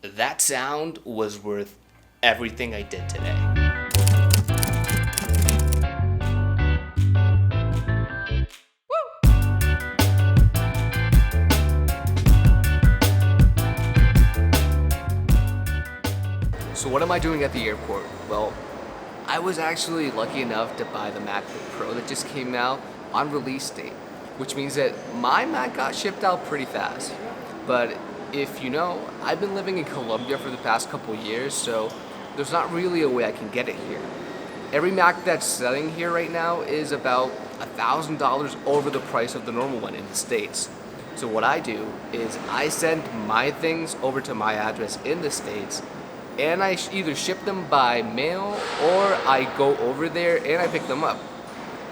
that sound was worth everything I did today. So what am I doing at the airport? Well, I was actually lucky enough to buy the Macbook Pro that just came out on release date, which means that my Mac got shipped out pretty fast. But if you know, I've been living in Colombia for the past couple years, so there's not really a way I can get it here. Every Mac that's selling here right now is about $1,000 over the price of the normal one in the States. So what I do is I send my things over to my address in the States, and I either ship them by mail or I go over there and I pick them up.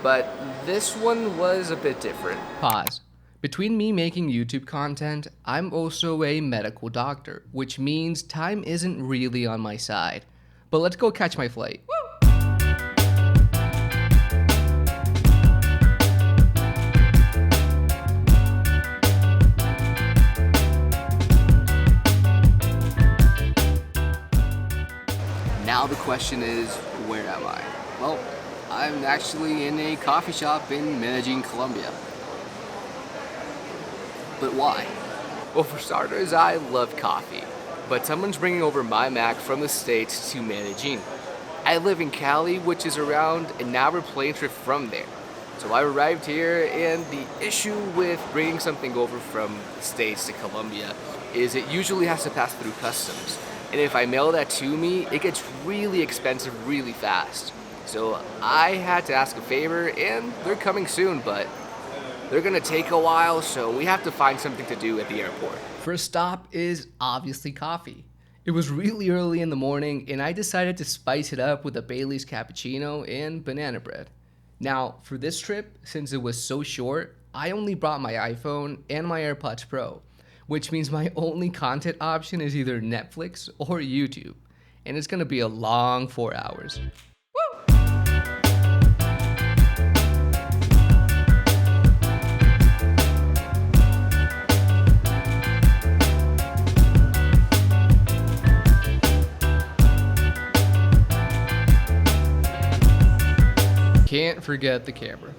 But this one was a bit different. Pause. Between me making YouTube content, I'm also a medical doctor, which means time isn't really on my side. But let's go catch my flight. Now the question is, where am I? Well, I'm actually in a coffee shop in Medellin, Colombia. But why? Well, for starters, I love coffee, but someone's bringing over my Mac from the States to Medellin. I live in Cali, which is around an hour plane trip from there. So I arrived here, and the issue with bringing something over from the States to Colombia is it usually has to pass through customs. And if I mail that to me, it gets really expensive really fast. So I had to ask a favor, and they're coming soon, but they're gonna take a while, so we have to find something to do at the airport. First stop is obviously coffee. It was really early in the morning, and I decided to spice it up with a Bailey's cappuccino and banana bread. Now, for this trip, since it was so short, I only brought my iPhone and my AirPods Pro, which means my only content option is either Netflix or YouTube, and it's gonna be a long 4 hours. Can't forget the camera.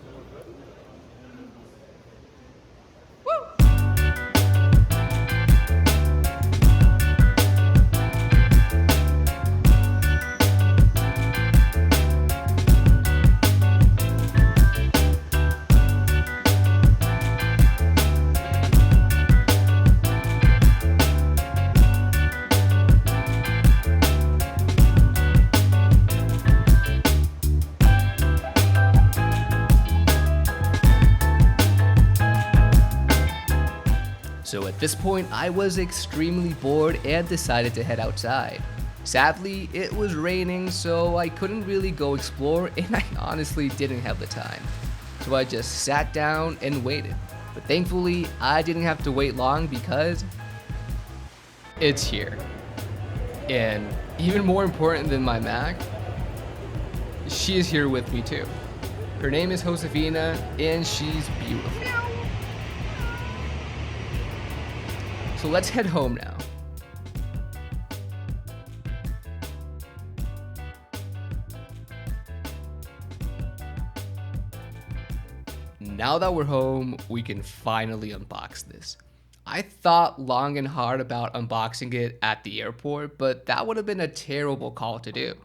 So at this point, I was extremely bored and decided to head outside. Sadly, it was raining, so I couldn't really go explore, and I honestly didn't have the time. So I just sat down and waited. But thankfully, I didn't have to wait long because it's here. And even more important than my Mac, she is here with me too. Her name is Josefina, and she's beautiful. So let's head home now. Now that we're home, we can finally unbox this. I thought long and hard about unboxing it at the airport, but that would have been a terrible call to do.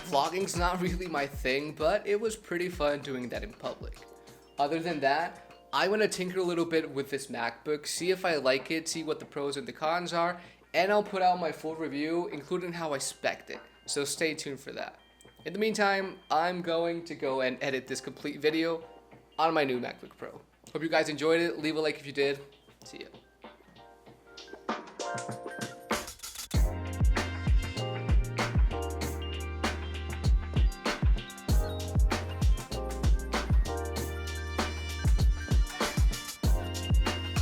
Vlogging's not really my thing, but it was pretty fun doing that in public. Other than that, I want to tinker a little bit with this MacBook, see if I like it, see what the pros and the cons are, and I'll put out my full review, including how I spec'd it. So stay tuned for that. In the meantime, I'm going to go and edit this complete video on my new MacBook Pro. Hope you guys enjoyed it. Leave a like if you did. See ya.